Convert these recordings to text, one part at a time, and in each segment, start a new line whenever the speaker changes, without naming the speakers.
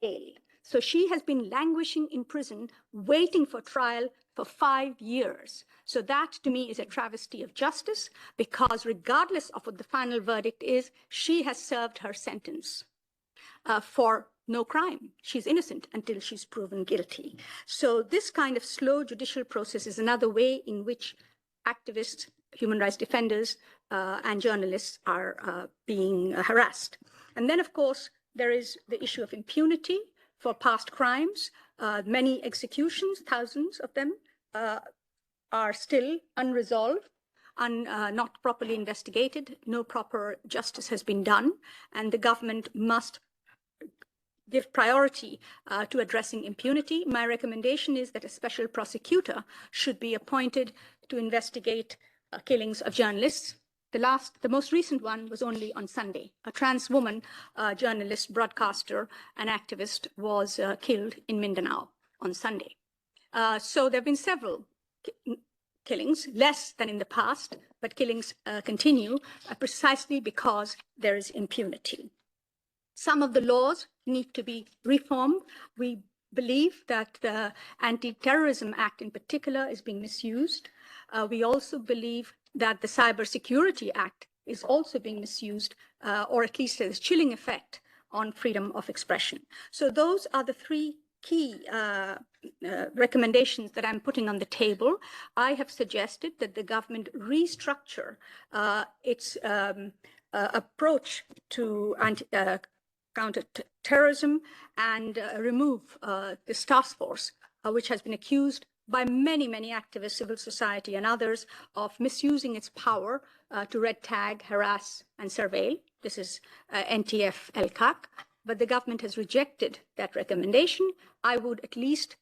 bail. So she has been languishing in prison, waiting for trial for 5 years. So that, to me, is a travesty of justice, because regardless of what the final verdict is, she has served her sentence for no crime. She's innocent until she's proven guilty. So this kind of slow judicial process is another way in which activists, human rights defenders, and journalists are being harassed. And then, of course, there is the issue of impunity for past crimes. Many executions, thousands of them, are still unresolved, not properly investigated. No proper justice has been done, and the government must give priority to addressing impunity. My recommendation is that a special prosecutor should be appointed to investigate killings of journalists. The most recent one was only on Sunday. A trans woman, journalist, broadcaster, and activist was killed in Mindanao on Sunday. So there have been several killings, less than in the past, but killings continue precisely because there is impunity. Some of the laws need to be reformed. We believe that the Anti-Terrorism Act in particular is being misused. We also believe that the Cybersecurity Act is also being misused, or at least has a chilling effect on freedom of expression. So those are the three key recommendations that I'm putting on the table. I have suggested that the government restructure its approach to counter-terrorism and remove this task force, which has been accused by many, many activists, civil society, and others of misusing its power to red tag, harass, and surveil. This is NTF-LCAC, but the government has rejected that recommendation. I would at least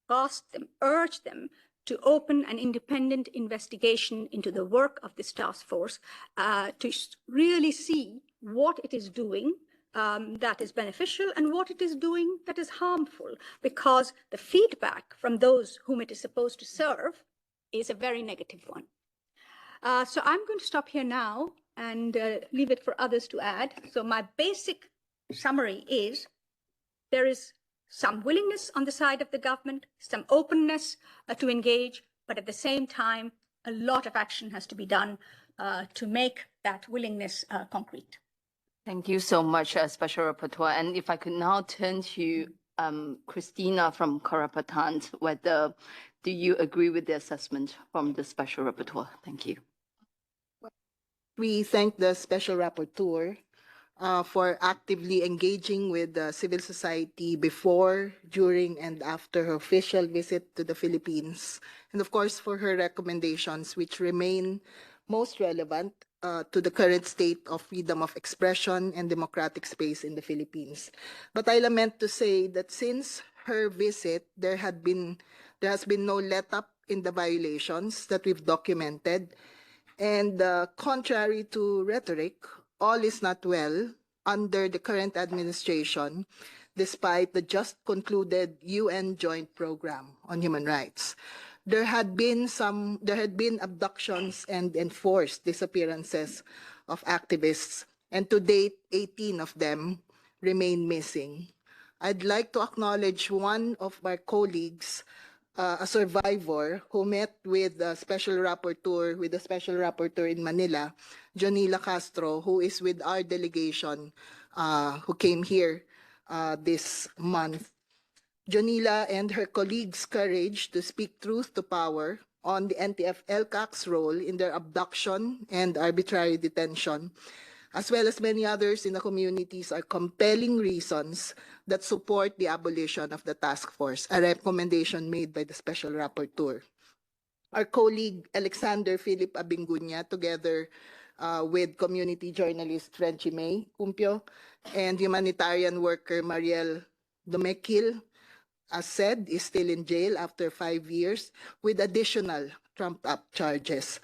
ask them, urge them to open an independent investigation into the work of this task force to really see what it is doing that is beneficial and what it is doing that is harmful, because the feedback from those whom it is supposed to serve is a very negative one. So I'm going to stop here now and leave it for others to add. So my basic summary is there is some willingness on the side of the government, some openness to engage, but at the same time, a lot of action has to be done to make that willingness concrete.
Thank you so much, Special Rapporteur. And if I could now turn to Cristina from Karapatan, whether do you agree with the assessment from the Special Rapporteur? Thank you.
We thank the Special Rapporteur for actively engaging with civil society before, during, and after her official visit to the Philippines, and of course for her recommendations, which remain most relevant to the current state of freedom of expression and democratic space in the Philippines. But I lament to say that since her visit, there has been no let-up in the violations that we've documented, and contrary to rhetoric, all is not well under the current administration, despite the just concluded UN Joint Program on Human Rights. There had been abductions and enforced disappearances of activists, and to date, 18 of them remain missing. I'd like to acknowledge one of my colleagues, a survivor who met with the Special Rapporteur, in Manila, Jonila Castro, who is with our delegation who came here this month. Jonila and her colleagues' courage to speak truth to power on the NTF-LCAC's role in their abduction and arbitrary detention, as well as many others in the communities, are compelling reasons that support the abolition of the task force, a recommendation made by the Special Rapporteur. Our colleague Alexander Philip Abingunya, together with community journalist Frenchie May Cumpio and humanitarian worker Mariel Domekil, as said, is still in jail after 5 years with additional trumped-up charges.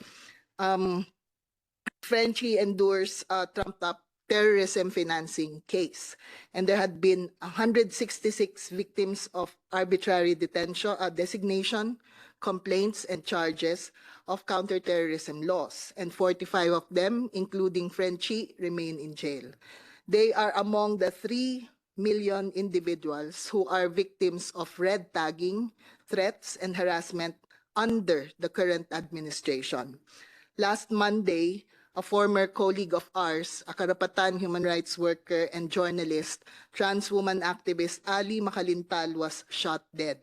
Frenchie endures a trumped-up terrorism financing case, and there had been 166 victims of arbitrary detention, designation, complaints, and charges of counterterrorism laws, and 45 of them, including Frenchie, remain in jail. They are among the 3 million individuals who are victims of red tagging, threats, and harassment under the current administration. Last Monday, a former colleague of ours, a Karapatan human rights worker and journalist, trans woman activist Ali Makalintal, was shot dead.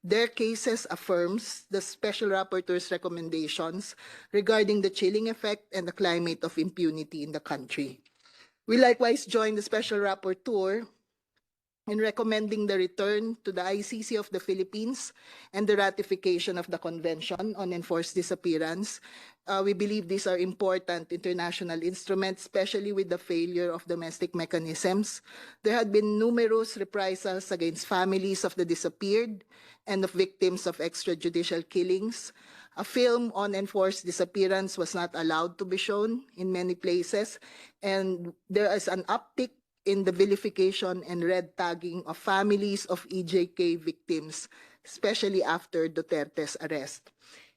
Their cases affirms the Special Rapporteur's recommendations regarding the chilling effect and the climate of impunity in the country. We likewise join the Special Rapporteur in recommending the return to the ICC of the Philippines and the ratification of the Convention on Enforced Disappearance. We believe these are important international instruments, especially with the failure of domestic mechanisms. There had been numerous reprisals against families of the disappeared and of victims of extrajudicial killings. A film on enforced disappearance was not allowed to be shown in many places, and there is an uptick in the vilification and red tagging of families of EJK victims, especially after Duterte's arrest.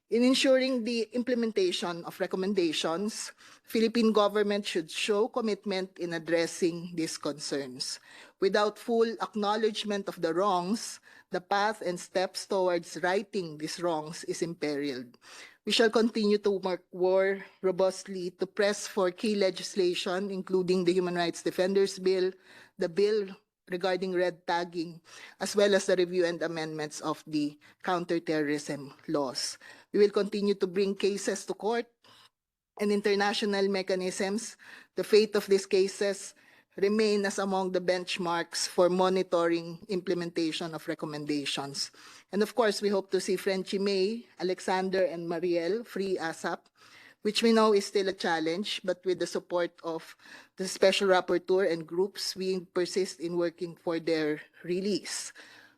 In ensuring the implementation of recommendations, Philippine government should show commitment in addressing these concerns. Without full acknowledgement of the wrongs, the path and steps towards righting these wrongs is imperiled. We shall continue to work more robustly to press for key legislation, including the Human Rights Defenders Bill, the bill regarding red tagging, as well as the review and amendments of the counterterrorism laws. We will continue to bring cases to court and international mechanisms. The fate of these cases remain as among the benchmarks for monitoring implementation of recommendations. And of course, we hope to see Frenchie May, Alexander, and Mariel free ASAP, which we know is still a challenge, but with the support of the Special Rapporteur and groups, we persist in working for their release.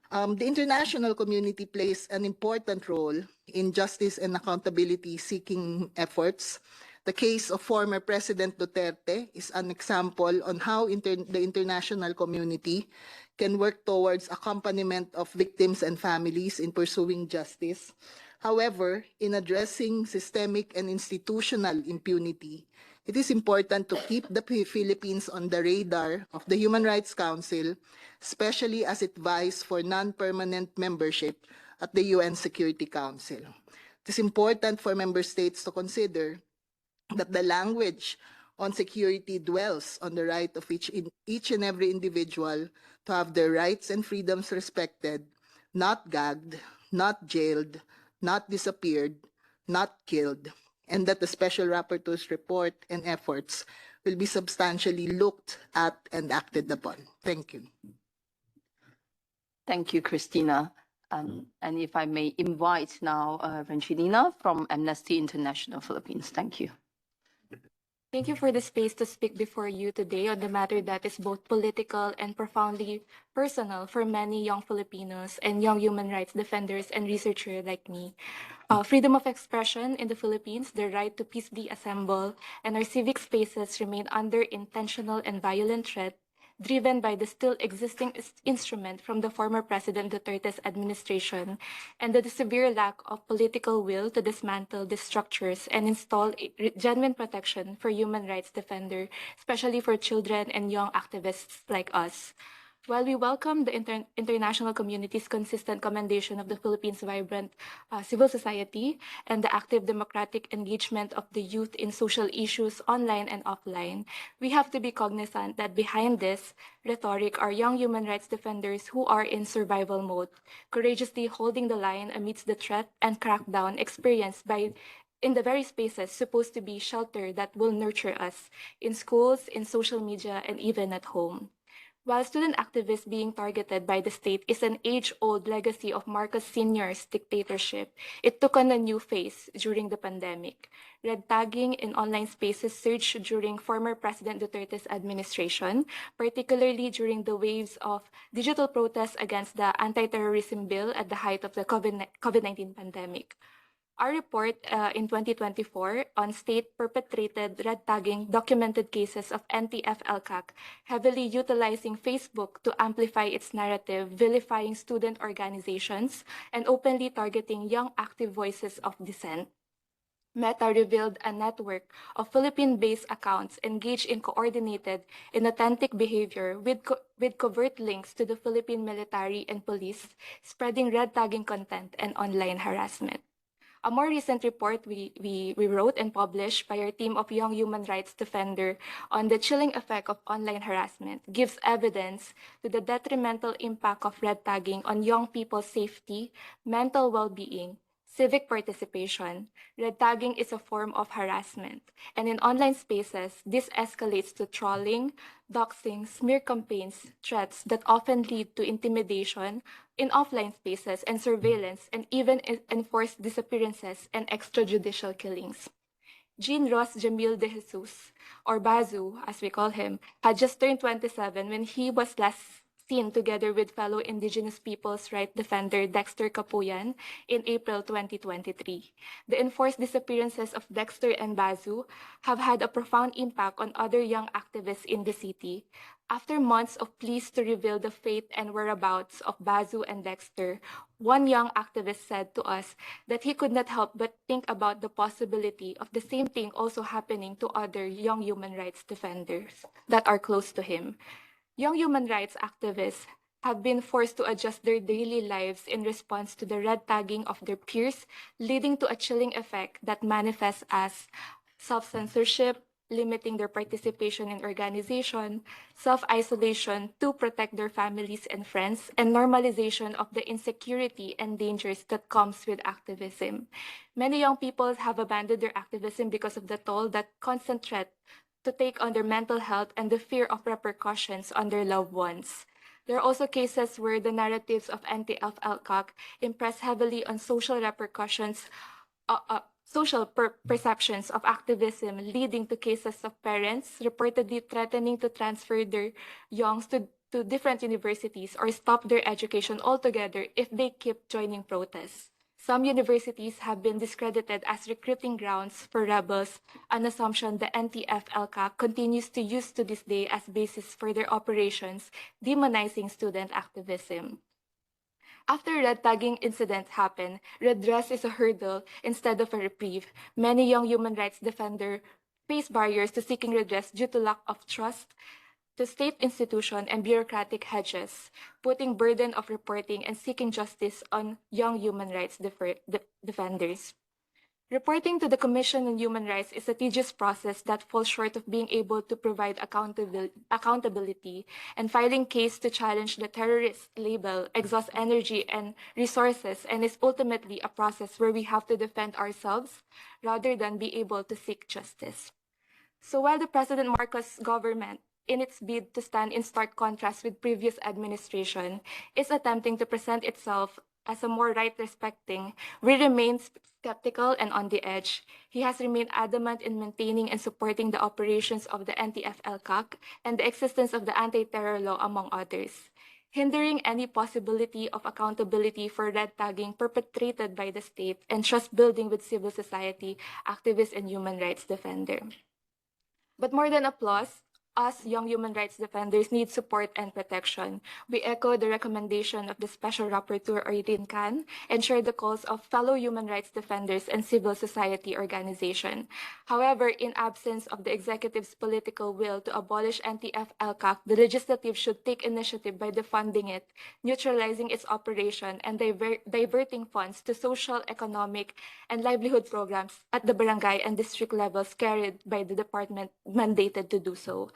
The international community plays an important role in justice and accountability seeking efforts. The case of former President Duterte is an example on how the international community can work towards accompaniment of victims and families in pursuing justice. However, in addressing systemic and institutional impunity, it is important to keep the Philippines on the radar of the Human Rights Council, especially as it vies for non-permanent membership at the UN Security Council. It is important for member states to consider that the language on security dwells on the right of each and every individual to have their rights and freedoms respected, not gagged, not jailed, not disappeared, not killed, and that the Special Rapporteur's report and efforts will be substantially looked at and acted upon. Thank you.
Thank you, Cristina. And if I may invite now Angelito from Amnesty International Philippines. Thank you.
Thank you for the space to speak before you today on the matter that is both political and profoundly personal for many young Filipinos and young human rights defenders and researchers like me. Freedom of expression in the Philippines, the right to peacefully assemble, and our civic spaces remain under intentional and violent threat, driven by the still existing instrument from the former President Duterte's administration and the severe lack of political will to dismantle these structures and install genuine protection for human rights defenders, especially for children and young activists like us. While we welcome the international community's consistent commendation of the Philippines' vibrant civil society and the active democratic engagement of the youth in social issues online and offline, we have to be cognizant that behind this rhetoric are young human rights defenders who are in survival mode, courageously holding the line amidst the threat and crackdown experienced in the very spaces supposed to be shelter that will nurture us, in schools, in social media, and even at home. While student activists being targeted by the state is an age-old legacy of Marcos Sr.'s dictatorship, it took on a new face during the pandemic. Red tagging in online spaces surged during former President Duterte's administration, particularly during the waves of digital protests against the anti-terrorism bill at the height of the COVID-19 pandemic. Our report in 2024 on state-perpetrated red tagging documented cases of NTF-ELCAC heavily utilizing Facebook to amplify its narrative, vilifying student organizations, and openly targeting young active voices of dissent. Meta revealed a network of Philippine-based accounts engaged in coordinated, inauthentic behavior with covert links to the Philippine military and police, spreading red tagging content and online harassment. A more recent report we wrote and published by our team of young human rights defender on the chilling effect of online harassment gives evidence to the detrimental impact of red tagging on young people's safety, mental well-being, civic participation. Red tagging is a form of harassment, and in online spaces, this escalates to trolling, doxing, smear campaigns, threats that often lead to intimidation in offline spaces and surveillance, and even enforced disappearances and extrajudicial killings. Jean Ross Jamil de Jesus, or Bazu, as we call him, had just turned 27 when he was last seen together with fellow Indigenous peoples' right defender Dexter Capuyan in April 2023. The enforced disappearances of Dexter and Bazu have had a profound impact on other young activists in the city. After months of pleas to reveal the fate and whereabouts of Bazu and Dexter, one young activist said to us that he could not help but think about the possibility of the same thing also happening to other young human rights defenders that are close to him. Young human rights activists have been forced to adjust their daily lives in response to the red tagging of their peers, leading to a chilling effect that manifests as self-censorship, limiting their participation in organization, self-isolation to protect their families and friends, and normalization of the insecurity and dangers that comes with activism. Many young people have abandoned their activism because of the toll that constant threat to take on their mental health and the fear of repercussions on their loved ones. There are also cases where the narratives of anti-FLCAC impress heavily on social repercussions, perceptions of activism, leading to cases of parents reportedly threatening to transfer their youngs to different universities or stop their education altogether if they keep joining protests. Some universities have been discredited as recruiting grounds for rebels, an assumption the NTF-ELCA continues to use to this day as basis for their operations, demonizing student activism. After red tagging incidents happen, redress is a hurdle instead of a reprieve. Many young human rights defenders face barriers to seeking redress due to lack of trust to state institutions and bureaucratic hedges, putting burden of reporting and seeking justice on young human rights defenders. Reporting to the Commission on Human Rights is a tedious process that falls short of being able to provide accountability, and filing case to challenge the terrorist label exhausts energy and resources and is ultimately a process where we have to defend ourselves rather than be able to seek justice. So while the President Marcos government, in its bid to stand in stark contrast with previous administration, is attempting to present itself as a more right-respecting, we remain skeptical and on the edge. He has remained adamant in maintaining and supporting the operations of the NTF-ELCAC and the existence of the anti-terror law, among others, hindering any possibility of accountability for red tagging perpetrated by the state and trust building with civil society, activists, and human rights defenders. But more than applause, us young human rights defenders need support and protection. We echo the recommendation of the Special Rapporteur Irene and share the calls of fellow human rights defenders and civil society organizations. However, in absence of the executive's political will to abolish NTF-ELCAC, the legislative should take initiative by defunding it, neutralizing its operation, and diverting funds to social, economic, and livelihood programs at the barangay and district levels carried by the department mandated to do so.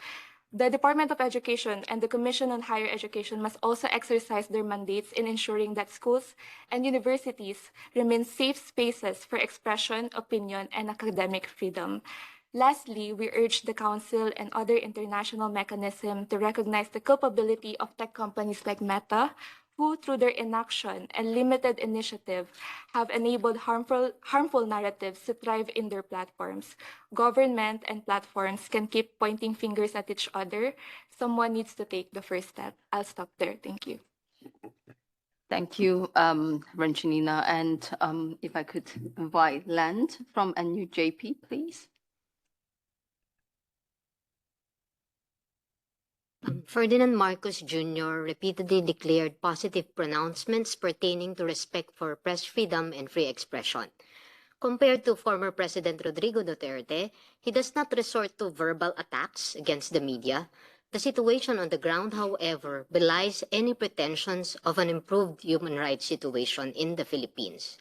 The Department of Education and the Commission on Higher Education must also exercise their mandates in ensuring that schools and universities remain safe spaces for expression, opinion, and academic freedom. Lastly, we urge the Council and other international mechanisms to recognize the culpability of tech companies like Meta, who, through their inaction and limited initiative, have enabled harmful narratives to thrive in their platforms. Government and platforms can keep pointing fingers at each other. Someone needs to take the first step. I'll stop there. Thank you.
Thank you, Ranjanina. And if I could invite Land from NUJP, please.
Ferdinand Marcos Jr. repeatedly declared positive pronouncements pertaining to respect for press freedom and free expression. Compared to former President Rodrigo Duterte, he does not resort to verbal attacks against the media. The situation on the ground, however, belies any pretensions of an improved human rights situation in the Philippines.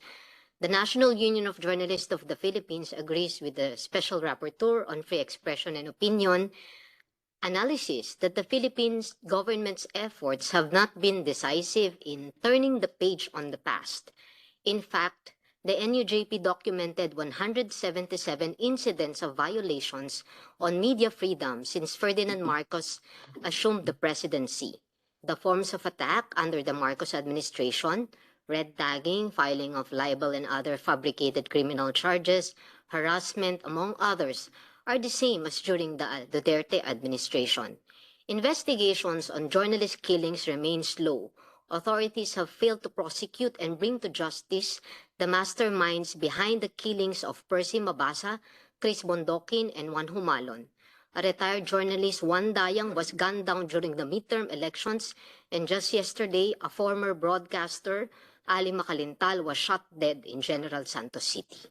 The National Union of Journalists of the Philippines agrees with the Special Rapporteur on Free Expression and Opinion analysis that the Philippines government's efforts have not been decisive in turning the page on the past. In fact, the NUJP documented 177 incidents of violations on media freedom since Ferdinand Marcos assumed the presidency. The forms of attack under the Marcos administration, red tagging, filing of libel and other fabricated criminal charges, harassment, among others, are the same as during the Duterte administration. Investigations on journalist killings remain slow. Authorities have failed to prosecute and bring to justice the masterminds behind the killings of Percy Mabasa, Chris Bondokin, and Juan Humalon. A retired journalist, Juan Dayang, was gunned down during the midterm elections, and just yesterday, a former broadcaster, Ali Macalintal, was shot dead in General Santos City.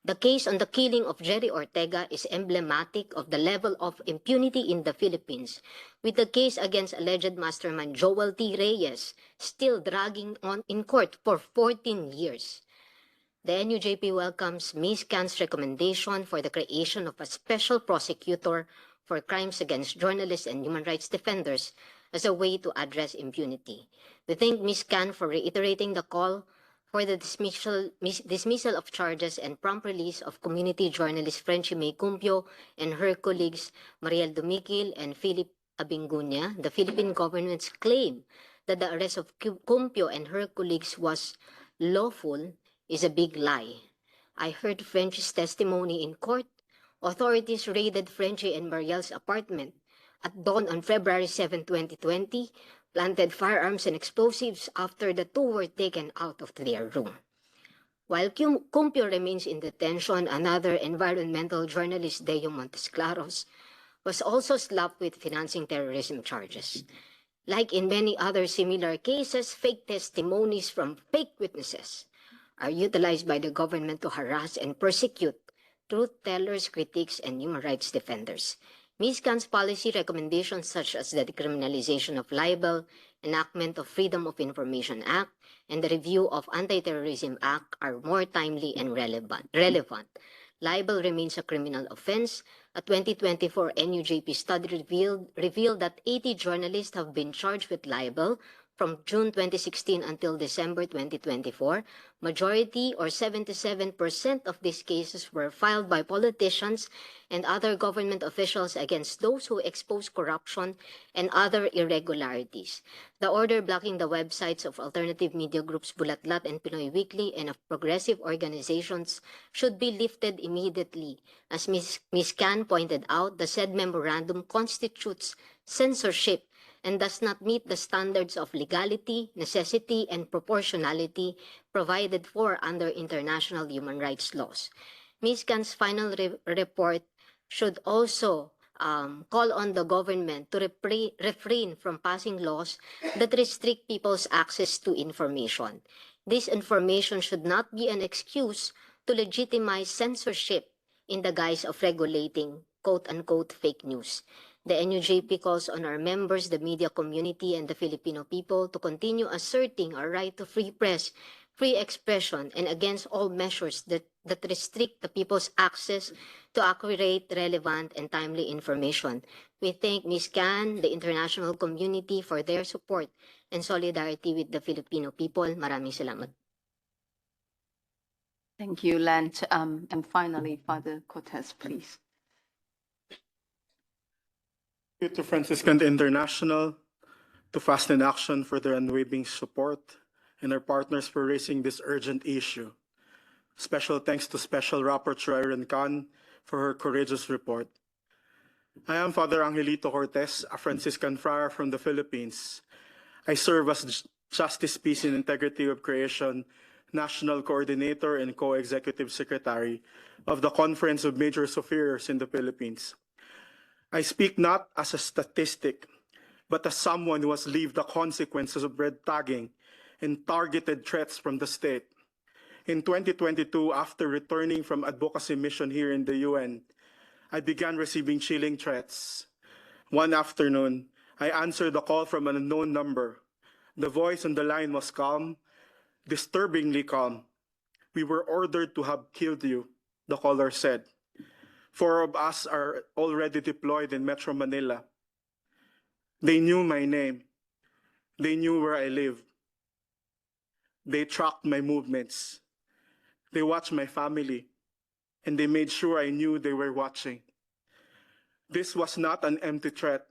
The case on the killing of Jerry Ortega is emblematic of the level of impunity in the Philippines, with the case against alleged mastermind Joel T. Reyes still dragging on in court for 14 years. The NUJP welcomes Ms. Can's recommendation for the creation of a special prosecutor for crimes against journalists and human rights defenders as a way to address impunity. We thank Ms. Can for reiterating the call for the dismissal of charges and prompt release of community journalist Frenchie May Cumpio and her colleagues Mariel Dumikil and Philip Abingunya. The Philippine government's claim that the arrest of Cumpio and her colleagues was lawful is a big lie. I heard Frenchie's testimony in court. Authorities raided Frenchie and Mariel's apartment at dawn on February 7, 2020, planted firearms and explosives after the two were taken out of their room. While Cumpio remains in detention, another environmental journalist, Deo Montesclaros, was also slapped with financing terrorism charges. Like in many other similar cases, fake testimonies from fake witnesses are utilized by the government to harass and persecute truth-tellers, critics, and human rights defenders. Ms. Can's policy recommendations such as the decriminalization of libel, enactment of Freedom of Information Act, and the review of Anti-Terrorism Act are more timely and relevant. Libel remains a criminal offense. A 2024 NUJP study revealed that 80 journalists have been charged with libel from June 2016 until December 2024. Majority, or 77% of these cases, were filed by politicians and other government officials against those who expose corruption and other irregularities. The order blocking the websites of alternative media groups Bulatlat and Pinoy Weekly and of progressive organizations should be lifted immediately. As Ms. Can pointed out, the said memorandum constitutes censorship and does not meet the standards of legality, necessity, and proportionality provided for under international human rights laws. Ms. Can's final report should also call on the government to refrain from passing laws that restrict people's access to information. This information should not be an excuse to legitimize censorship in the guise of regulating quote-unquote fake news. The NUJP calls on our members, the media community, and the Filipino people to continue asserting our right to free press, free expression, and against all measures that restrict the people's access to accurate, relevant, and timely information. We thank Ms. Can, the international community, for their support and solidarity with the Filipino people. Maraming salamat.
Thank you, Len. And finally, Father Cortez, please.
To Franciscan International, to Fast in Action for their unwavering support, and our partners for raising this urgent issue. Special thanks to Special Rapporteur Irene for her courageous report. I am Father Angelito Cortez, a Franciscan friar from the Philippines. I serve as Justice, Peace, and Integrity of Creation National Coordinator and Co-Executive Secretary of the Conference of Major Superiors in the Philippines. I speak not as a statistic, but as someone who has lived the consequences of red tagging and targeted threats from the state. In 2022, after returning from advocacy mission here in the UN, I began receiving chilling threats. One afternoon, I answered a call from an unknown number. The voice on the line was calm, disturbingly calm. "We were ordered to have killed you," the caller said. 4 of us are already deployed in Metro Manila. They knew my name. They knew where I live. They tracked my movements. They watched my family, and they made sure I knew they were watching. This was not an empty threat.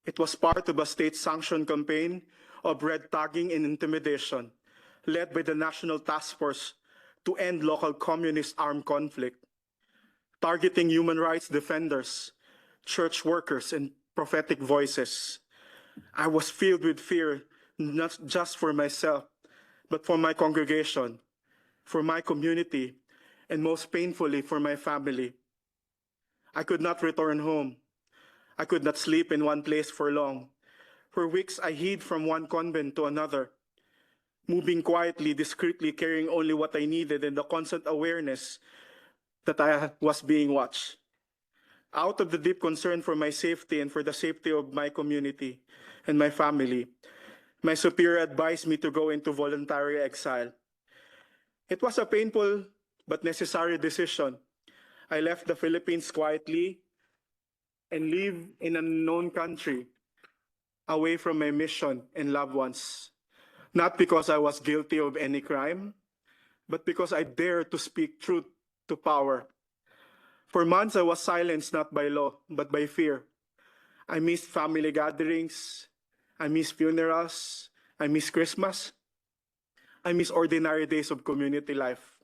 It was part of a state-sanctioned campaign of red tagging and intimidation, led by the National Task Force to End Local Communist Armed Conflict, targeting human rights defenders, church workers, and prophetic voices. I was filled with fear, not just for myself, but for my congregation, for my community, and most painfully, for my family. I could not return home. I could not sleep in one place for long. For weeks, I hid from one convent to another, moving quietly, discreetly, carrying only what I needed and the constant awareness that I was being watched. Out of the deep concern for my safety and for the safety of my community and my family, my superior advised me to go into voluntary exile. It was a painful but necessary decision. I left the Philippines quietly and lived in an unknown country, away from my mission and loved ones. Not because I was guilty of any crime, but because I dared to speak truth to power. For months, I was silenced not by law, but by fear. I missed family gatherings. I missed funerals. I missed Christmas. I missed ordinary days of community life,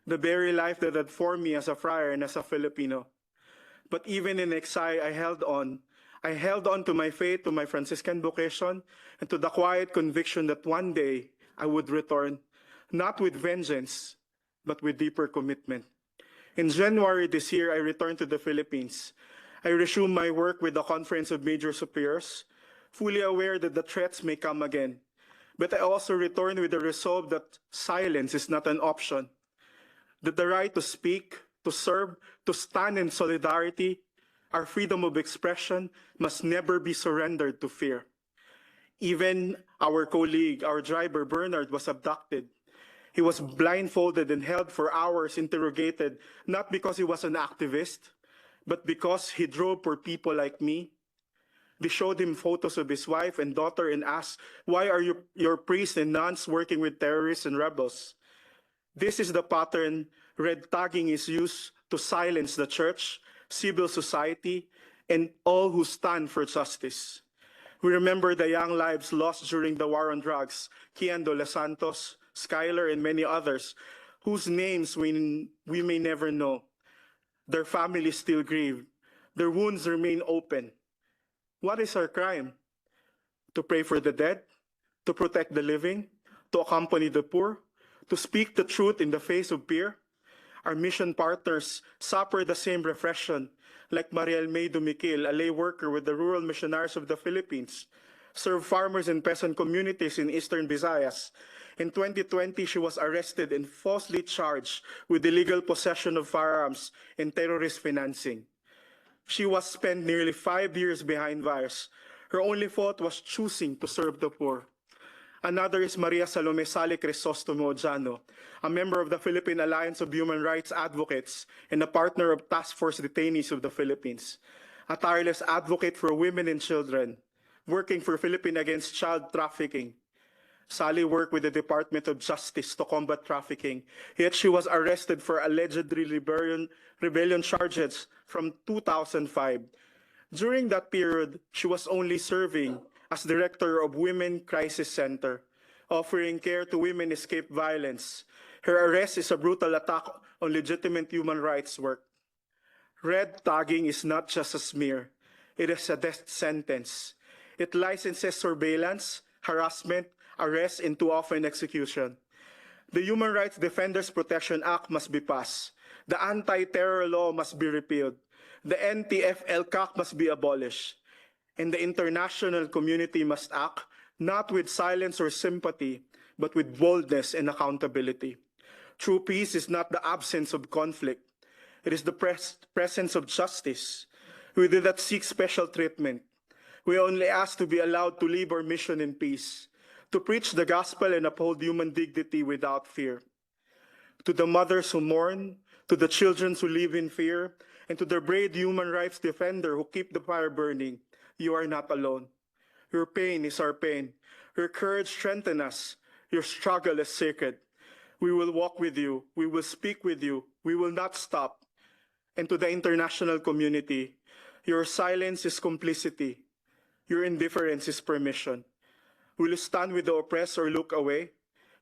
the very life that had formed me as a friar and as a Filipino. But even in exile, I held on. I held on to my faith, to my Franciscan vocation, and to the quiet conviction that one day I would return, not with vengeance, but with deeper commitment. In January this year, I returned to the Philippines. I resumed my work with the Conference of Major Superiors, fully aware that the threats may come again. But I also returned with the resolve that silence is not an option, that the right to speak, to serve, to stand in solidarity, our freedom of expression must never be surrendered to fear. Even our colleague, our driver, Bernard, was abducted. He was blindfolded and held for hours, interrogated, not because he was an activist, but because he drove for people like me. They showed him photos of his wife and daughter and asked, "Why are your priests and nuns working with terrorists and rebels?" This is the pattern red tagging is used to silence the church, civil society, and all who stand for justice. We remember the young lives lost during the war on drugs, Kian de los Santos, Skylar, and many others, whose names we may never know. Their families still grieve. Their wounds remain open. What is our crime? To pray for the dead, to protect the living, to accompany the poor, to speak the truth in the face of fear? Our mission partners suffer the same repression, like Mariel May Dumiquil, a lay worker with the Rural Missionaries of the Philippines, served farmers and peasant communities in Eastern Visayas. In 2020, she was arrested and falsely charged with illegal possession of firearms and terrorist financing. She was spent nearly 5 years behind bars. Her only fault was choosing to serve the poor. Another is Maria Salome Sale Crisostomo Ojano, a member of the Philippine Alliance of Human Rights Advocates and a partner of Task Force Detainees of the Philippines, a tireless advocate for women and children, working for Philippine Against Child Trafficking. Sally worked with the Department of Justice to combat trafficking, yet she was arrested for alleged rebellion charges from 2005. During that period, she was only serving as Director of Women Crisis Center, offering care to women escaped violence. Her arrest is a brutal attack on legitimate human rights work. Red tagging is not just a smear, it is a death sentence. It licenses surveillance, harassment, arrest, and too often execution. The Human Rights Defenders Protection Act must be passed. The anti-terror law must be repealed. The NTF-ELCAC must be abolished. And the international community must act not with silence or sympathy, but with boldness and accountability. True peace is not the absence of conflict. It is the presence of justice. We do not seek special treatment. We only ask to be allowed to live our mission in peace, to preach the gospel and uphold human dignity without fear. To the mothers who mourn, to the children who live in fear, and to the brave human rights defender who keep the fire burning, you are not alone. Your pain is our pain. Your courage strengthens us. Your struggle is sacred. We will walk with you. We will speak with you. We will not stop. And to the international community, your silence is complicity. Your indifference is permission. Will you stand with the oppressed or look away?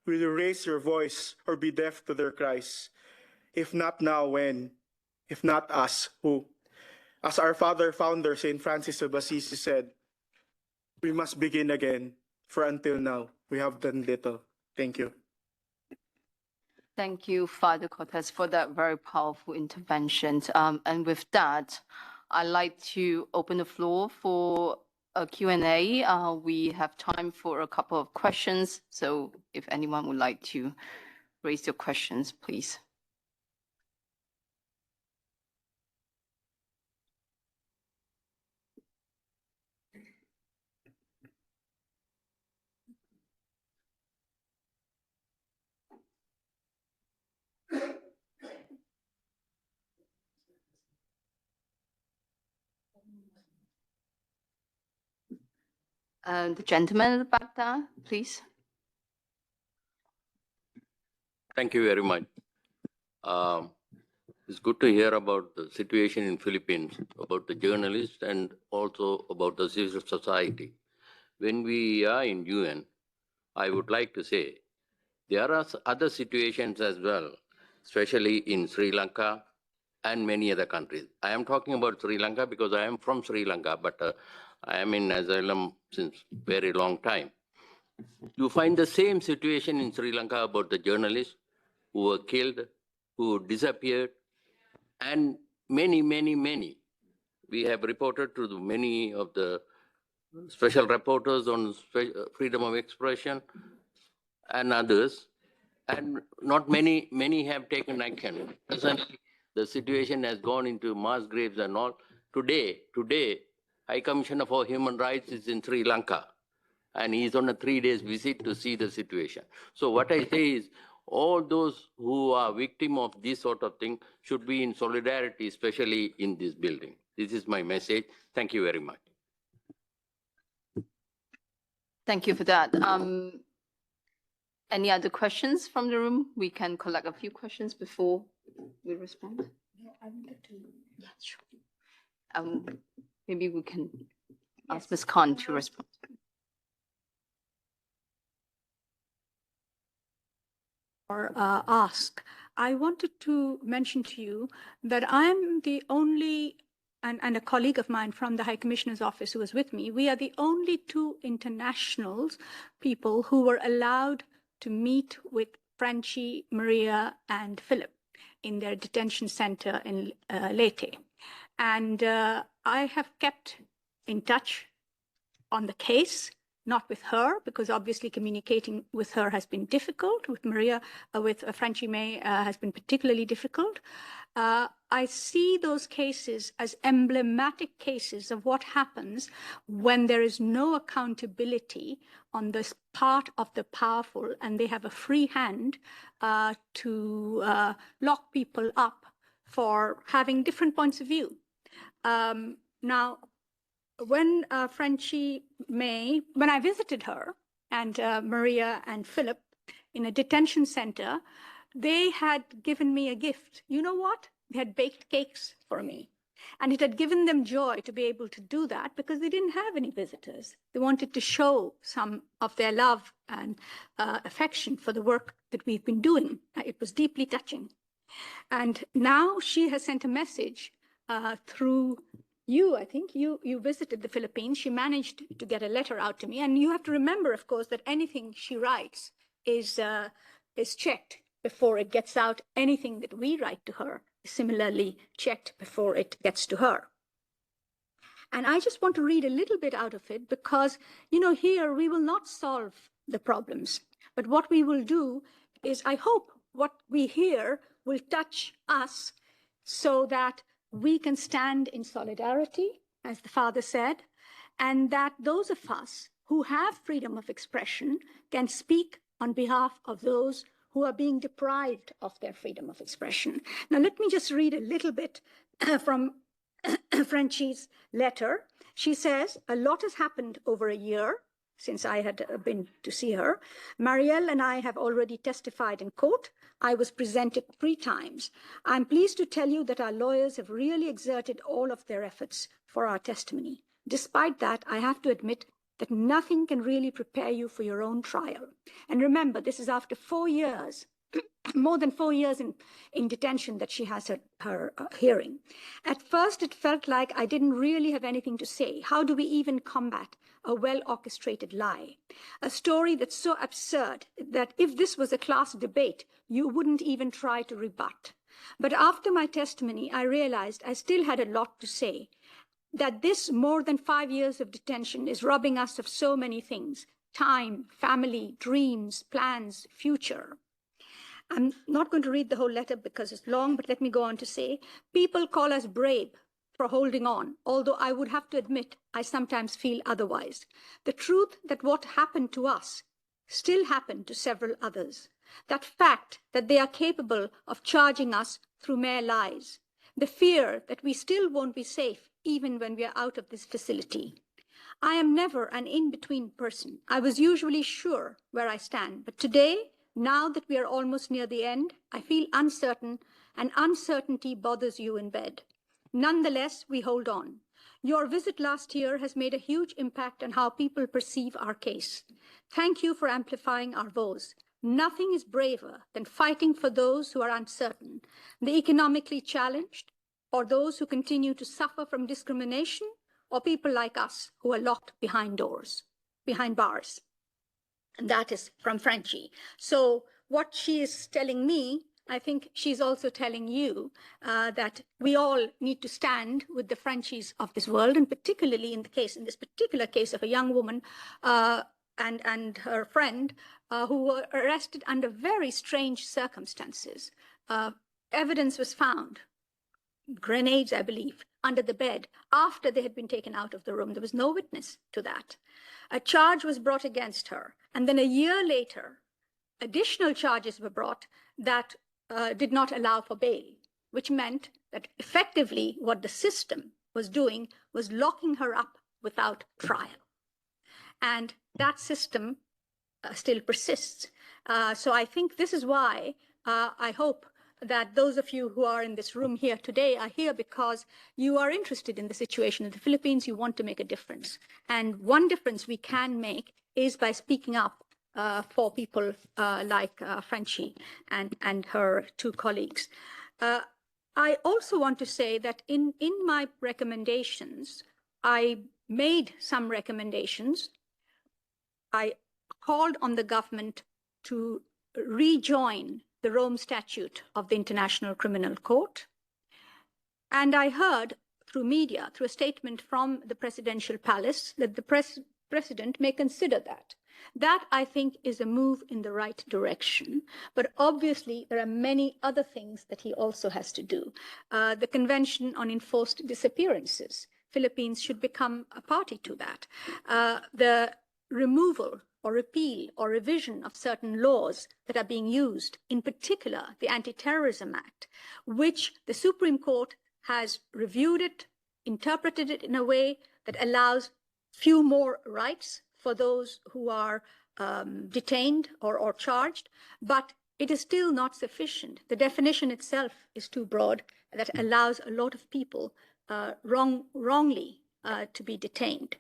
Will you raise your voice or be deaf to their cries? If not now, when? If not us, who? As our founder, St. Francis of Assisi said, we must begin again, for until now, we have done little. Thank you.
Thank you, Father Cortez, for that very powerful intervention. And with that, I'd like to open the floor for a Q&A. We have time for a couple of questions. So if anyone would like to raise your questions, please. The gentleman at the back there, please.
Thank you very much. It's good to hear about the situation in Philippines, about the journalists and also about the civil society. When we are in UN, I would like to say there are other situations as well, especially in Sri Lanka and many other countries. I am talking about Sri Lanka because I am from Sri Lanka, but I am in asylum since very long time. You find the same situation in Sri Lanka about the journalists who were killed, who disappeared, and many. We have reported to many of the special rapporteurs on freedom of expression and others, and not many have taken action. Presently, the situation has gone into mass graves and all. Today, High Commissioner for Human Rights is in Sri Lanka, and he's on a 3-day visit to see the situation. So what I say is, all those who are victim of this sort of thing should be in solidarity, especially in this building. This is my message. Thank you very much.
Thank you for that. Any other questions from the room? We can collect a few questions before we respond.
Yeah, I would like to.
Yeah, sure. Maybe we can ask Ms. Khan to respond.
Or ask. I wanted to mention to you that I'm the only, and a colleague of mine from the High Commissioner's office who was with me, we are the only 2 internationals, people who were allowed to meet with Frenchie, Maria, and Philip in their detention center in Leyte. And I have kept in touch on the case, not with her, because obviously communicating with her has been difficult. With Maria, with Frenchie May has been particularly difficult. I see those cases as emblematic cases of what happens when there is no accountability on the part of the powerful, and they have a free hand to lock people up for having different points of view. Now, when Frenchie May, when I visited her and Maria and Philip in a detention center, they had given me a gift. You know what? They had baked cakes for me. And it had given them joy to be able to do that because they didn't have any visitors. They wanted to show some of their love and affection for the work that we've been doing. It was deeply touching. And now she has sent a message through you. I think you visited the Philippines. She managed to get a letter out to me. And you have to remember, of course, that anything she writes is checked before it gets out. Anything that we write to her is similarly checked before it gets to her. And I just want to read a little bit out of it because, you know, here we will not solve the problems. But what we will do is, I hope, what we hear will touch us so that we can stand in solidarity, as the father said, and that those of us who have freedom of expression can speak on behalf of those who are being deprived of their freedom of expression. Now, let me just read a little bit from Frenchie's letter. She says, a lot has happened over a year since I had been to see her. Marielle and I have already testified in court. I was presented 3 times. I'm pleased to tell you that our lawyers have really exerted all of their efforts for our testimony. Despite that, I have to admit that nothing can really prepare you for your own trial. And remember, this is after 4 years, more than 4 years in detention that she has her hearing. At first, it felt like I didn't really have anything to say. How do we even combat a well-orchestrated lie? A story that's so absurd that if this was a class debate, you wouldn't even try to rebut. But after my testimony, I realized I still had a lot to say, that this more than 5 years of detention is robbing us of so many things: time, family, dreams, plans, future. I'm not going to read the whole letter because it's long, but let me go on to say, people call us brave for holding on, although I would have to admit I sometimes feel otherwise. The truth that what happened to us still happened to several others. That fact that they are capable of charging us through mere lies. The fear that we still won't be safe even when we are out of this facility. I am never an in-between person. I was usually sure where I stand, but today, now that we are almost near the end, I feel uncertain, and uncertainty bothers you in bed. Nonetheless, we hold on. Your visit last year has made a huge impact on how people perceive our case. Thank you for amplifying our voice. Nothing is braver than fighting for those who are uncertain, the economically challenged, or those who continue to suffer from discrimination, or people like us who are locked behind bars. And that is from Frenchie. So what she is telling me, I think she's also telling you that we all need to stand with the Frenchies of this world, and particularly in this particular case of a young woman and her friend who were arrested under very strange circumstances. Evidence was found, grenades, I believe, under the bed after they had been taken out of the room. There was no witness to that. A charge was brought against her. And then a year later, additional charges were brought that did not allow for bail, which meant that effectively what the system was doing was locking her up without trial. And that system still persists. So I think this is why I hope that those of you who are in this room here today are here because you are interested in the situation in the Philippines. You want to make a difference. And one difference we can make is by speaking up for people like Frenchie and her 2 colleagues. I also want to say that in my recommendations, I made some recommendations. I called on the government to rejoin the Rome Statute of the International Criminal Court. And I heard through media, through a statement from the presidential palace, that the president may consider that. That, I think, is a move in the right direction. But obviously, there are many other things that he also has to do. The Convention on Enforced Disappearances, Philippines should become a party to that. The removal or repeal or revision of certain laws that are being used, in particular the Anti-Terrorism Act, which the Supreme Court has reviewed it, interpreted it in a way that allows few more rights for those who are detained or charged, but it is still not sufficient. The definition itself is too broad, that allows a lot of people wrongly to be detained.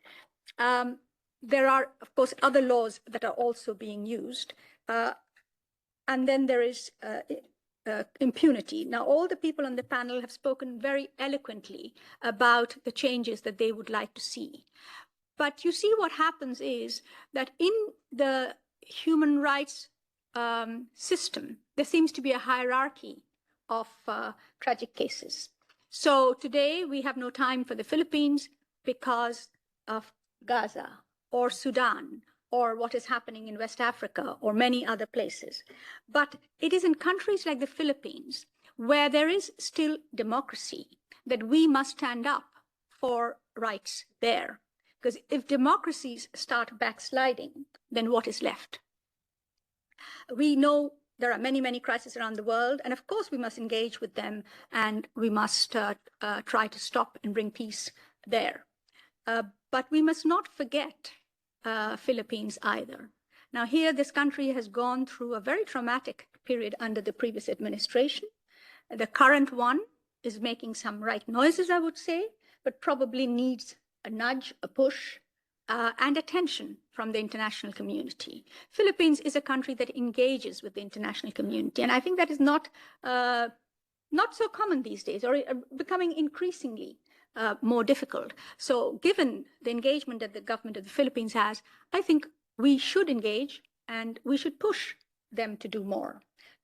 There are, of course, other laws that are also being used. And then there is impunity. Now, all the people on the panel have spoken very eloquently about the changes that they would like to see. But you see, what happens is that in the human rights system, there seems to be a hierarchy of tragic cases. So today we have no time for the Philippines because of Gaza, or Sudan, or what is happening in West Africa or many other places. But it is in countries like the Philippines, where there is still democracy, that we must stand up for rights there. Because if democracies start backsliding, then what is left? We know there are many, many crises around the world, and of course we must engage with them, and we must try to stop and bring peace there. But we must not forget Philippines either. Now here, this country has gone through a very traumatic period under the previous administration. The current one is making some right noises, I would say, but probably needs a nudge, a push, and attention from the international community. Philippines is a country that engages with the international community, and I think that is not so common these days, or becoming increasingly more difficult. So given the engagement that the government of the Philippines has, I think we should engage and we should push them to do more.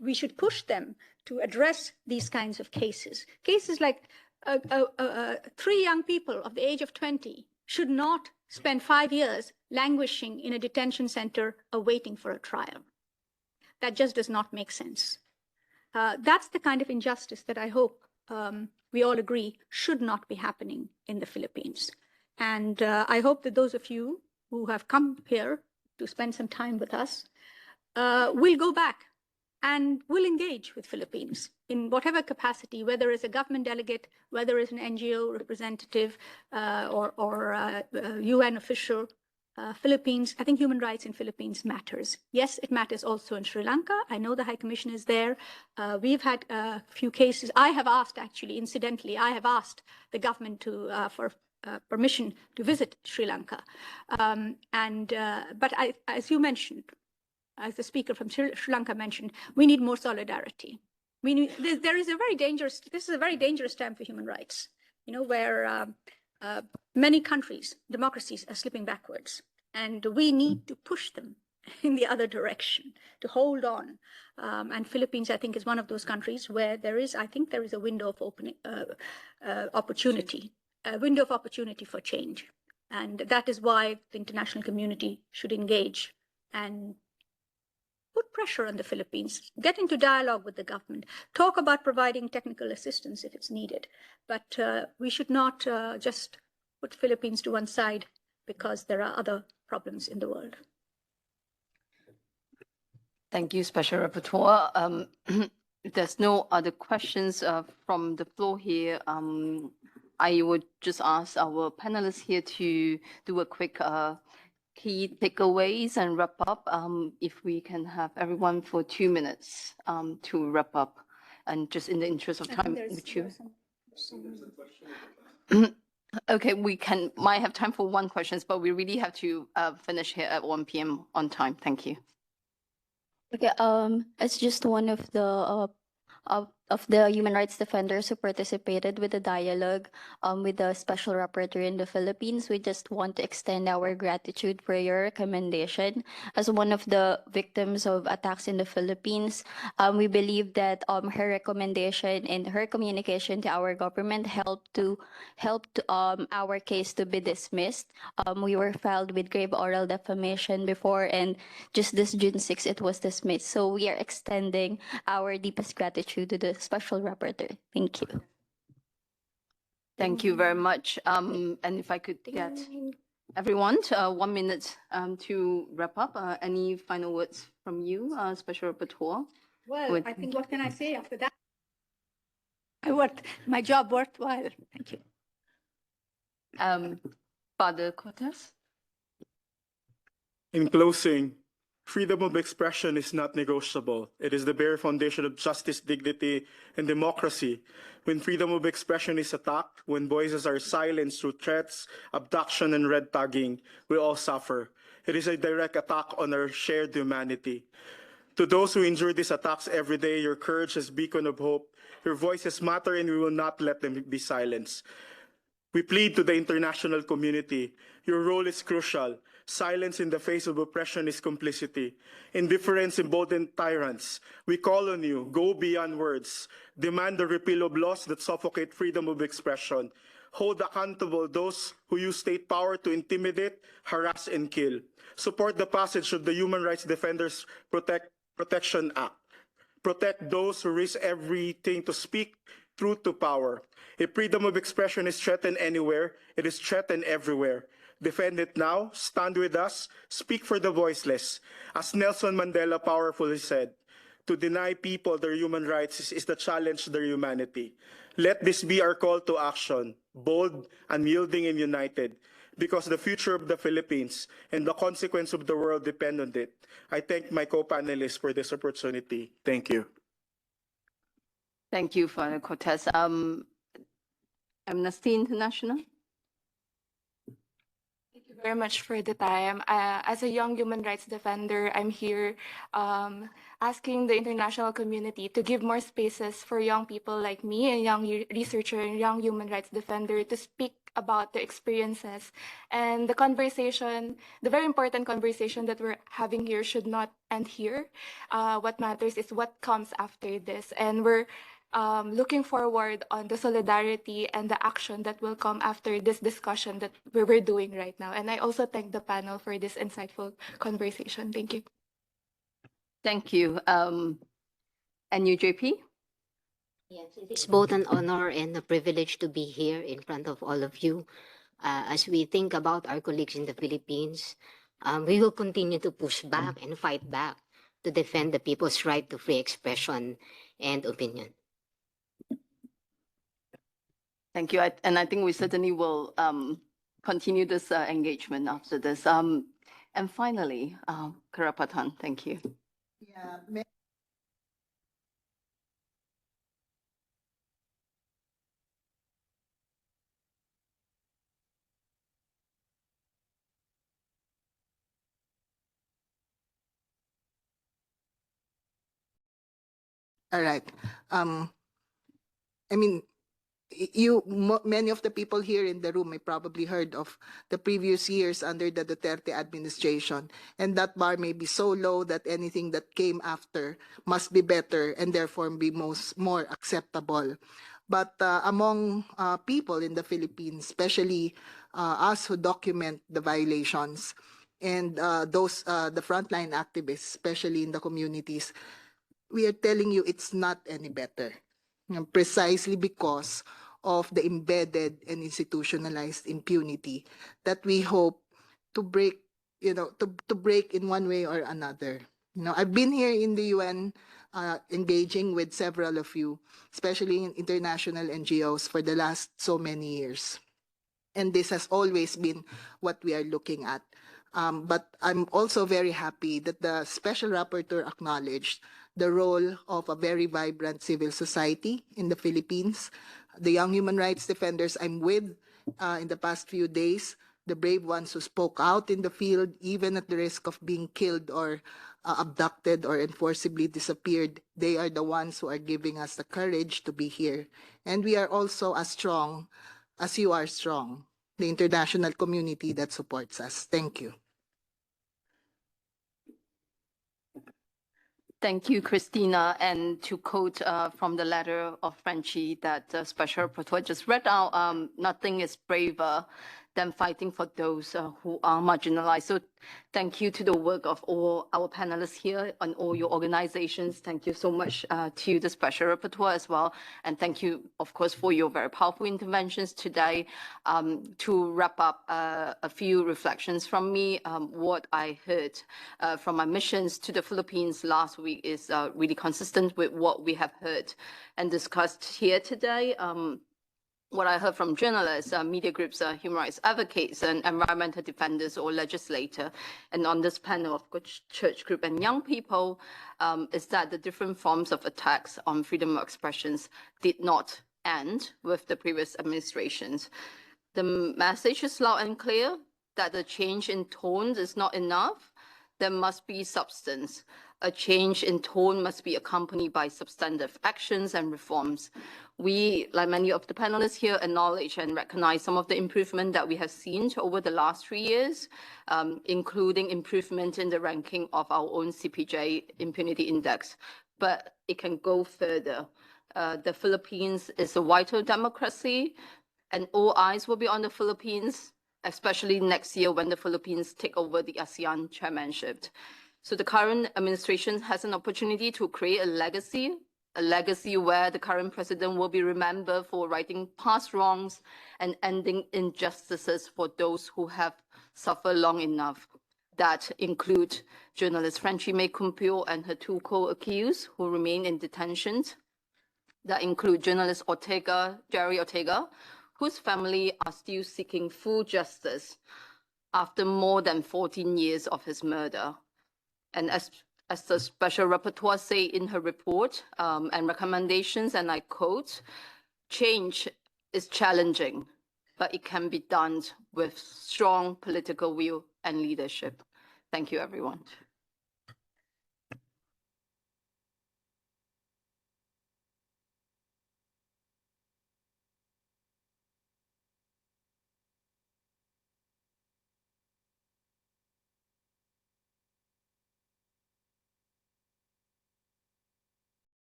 We should push them to address these kinds of cases. Cases like 3 young people of the age of 20 should not spend 5 years languishing in a detention center awaiting for a trial. That just does not make sense. That's the kind of injustice that I hope we all agree should not be happening in the Philippines. And I hope that those of you who have come here to spend some time with us will go back and will engage with Philippines in whatever capacity, whether as a government delegate, whether as an NGO representative or UN official. Philippines, I think human rights in Philippines matters. Yes, it matters also in Sri Lanka. I know the High Commission is there. We've had a few cases. I have asked, actually, incidentally, I have asked the government for permission to visit Sri Lanka. But as you mentioned, as the speaker from Sri Lanka mentioned, we need more solidarity. This is a very dangerous time for human rights, where many countries, democracies, are slipping backwards. And we need to push them in the other direction, to hold on. And Philippines, I think, is one of those countries where there is a window of opportunity for change. And that is why the international community should engage and put pressure on the Philippines, get into dialogue with the government, talk about providing technical assistance if it's needed. But we should not just put Philippines to one side because there are other problems in the world.
Thank you, Special Rapporteur. If there's no other questions from the floor here, I would just ask our panelists here to do a quick key takeaways and wrap up. If we can have everyone for 2 minutes to wrap up, and just in the interest of time, would you? Okay, we might have time for one question, but we really have to finish here at 1 p.m. on time. Thank you.
Okay, as just one of the human rights defenders who participated with the dialogue with the Special Rapporteur in the Philippines, we just want to extend our gratitude for your recommendation. As one of the victims of attacks in the Philippines, we believe that her recommendation and her communication to our government helped our case to be dismissed. We were filed with grave oral defamation before, and just this June 6, it was dismissed. So we are extending our deepest gratitude to the Special Rapporteur. Thank you.
Thank you very much. And if I could get everyone to 1 minute to wrap up. Any final words from you, Special Rapporteur?
Well, I think, what can I say after that? I want my job worthwhile. Thank you.
Father Cortez?
In closing, freedom of expression is not negotiable. It is the bare foundation of justice, dignity, and democracy. When freedom of expression is attacked, when voices are silenced through threats, abduction, and red tagging, we all suffer. It is a direct attack on our shared humanity. To those who endure these attacks every day, your courage is a beacon of hope. Your voices matter, and we will not let them be silenced. We plead to the international community. Your role is crucial. Silence in the face of oppression is complicity. Indifference emboldens tyrants. We call on you, go beyond words. Demand the repeal of laws that suffocate freedom of expression. Hold accountable those who use state power to intimidate, harass, and kill. Support the passage of the Human Rights Defenders Protection Act. Protect those who risk everything to speak truth to power. If freedom of expression is threatened anywhere, it is threatened everywhere. Defend it now, stand with us, speak for the voiceless. As Nelson Mandela powerfully said, to deny people their human rights is to challenge their humanity. Let this be our call to action, bold, unyielding, and united, because the future of the Philippines and the consequence of the world depend on it. I thank my co-panelists for this opportunity. Thank you.
Thank you, Father Cortez. Amnesty International.
Thank you very much for the time. As a young human rights defender, I'm here asking the international community to give more spaces for young people like me, a young researcher and young human rights defender, to speak about their experiences. And the conversation, the very important conversation that we're having here should not end here. What matters is what comes after this. And we're looking forward on the solidarity and the action that will come after this discussion that we're doing right now. And I also thank the panel for this insightful conversation. Thank you.
Thank you. And UJP?
Yes, it is both an honor and a privilege to be here in front of all of you. As we think about our colleagues in the Philippines, we will continue to push back and fight back to defend the people's right to free expression and opinion.
Thank you. And I think we certainly will continue this engagement after this. And finally, Karapatan, thank you.
Yeah. All right. I mean, many of the people here in the room may probably heard of the previous years under the Duterte administration, and that bar may be so low that anything that came after must be better and therefore be more acceptable. But among people in the Philippines, especially us who document the violations, and the frontline activists, especially in the communities, we are telling you it's not any better, precisely because of the embedded and institutionalized impunity that we hope to break, to break in one way or another. I've been here in the UN engaging with several of you, especially in international NGOs, for the last so many years. And this has always been what we are looking at. But I'm also very happy that the Special Rapporteur acknowledged the role of a very vibrant civil society in the Philippines. The young human rights defenders I'm with in the past few days, the brave ones who spoke out in the field, even at the risk of being killed or abducted or enforcibly disappeared, they are the ones who are giving us the courage to be here. And we are also as strong as you are strong, the international community that supports us. Thank you.
Thank you, Cristina. And to quote from the letter of Frenchie that Special Rapporteur just read out, nothing is braver than fighting for those who are marginalized. So thank you to the work of all our panelists here and all your organizations. Thank you so much to the Special Rapporteur as well. And thank you, of course, for your very powerful interventions today. To wrap up a few reflections from me, what I heard from my missions to the Philippines last week is really consistent with what we have heard and discussed here today. What I heard from journalists, media groups, human rights advocates, and environmental defenders or legislators, and on this panel of church group and young people, is that the different forms of attacks on freedom of expressions did not end with the previous administrations. The message is loud and clear that the change in tones is not enough. There must be substance. A change in tone must be accompanied by substantive actions and reforms. We, like many of the panelists here, acknowledge and recognize some of the improvement that we have seen over the last 3 years, including improvement in the ranking of our own CPJ impunity index. But it can go further. The Philippines is a vital democracy. and all eyes will be on the Philippines, especially next year when the Philippines take over the ASEAN chairmanship. So the current administration has an opportunity to create a legacy where the current president will be remembered for righting past wrongs and ending injustices for those who have suffered long enough. That include journalist Franchime Cumpio and her two co-accused who remain in detention. That include journalist Jerry Ortega, whose family are still seeking full justice after more than 14 years of his murder. And as the Special Rapporteur say in her report and recommendations, and I quote, change is challenging, but it can be done with strong political will and leadership. Thank you, everyone.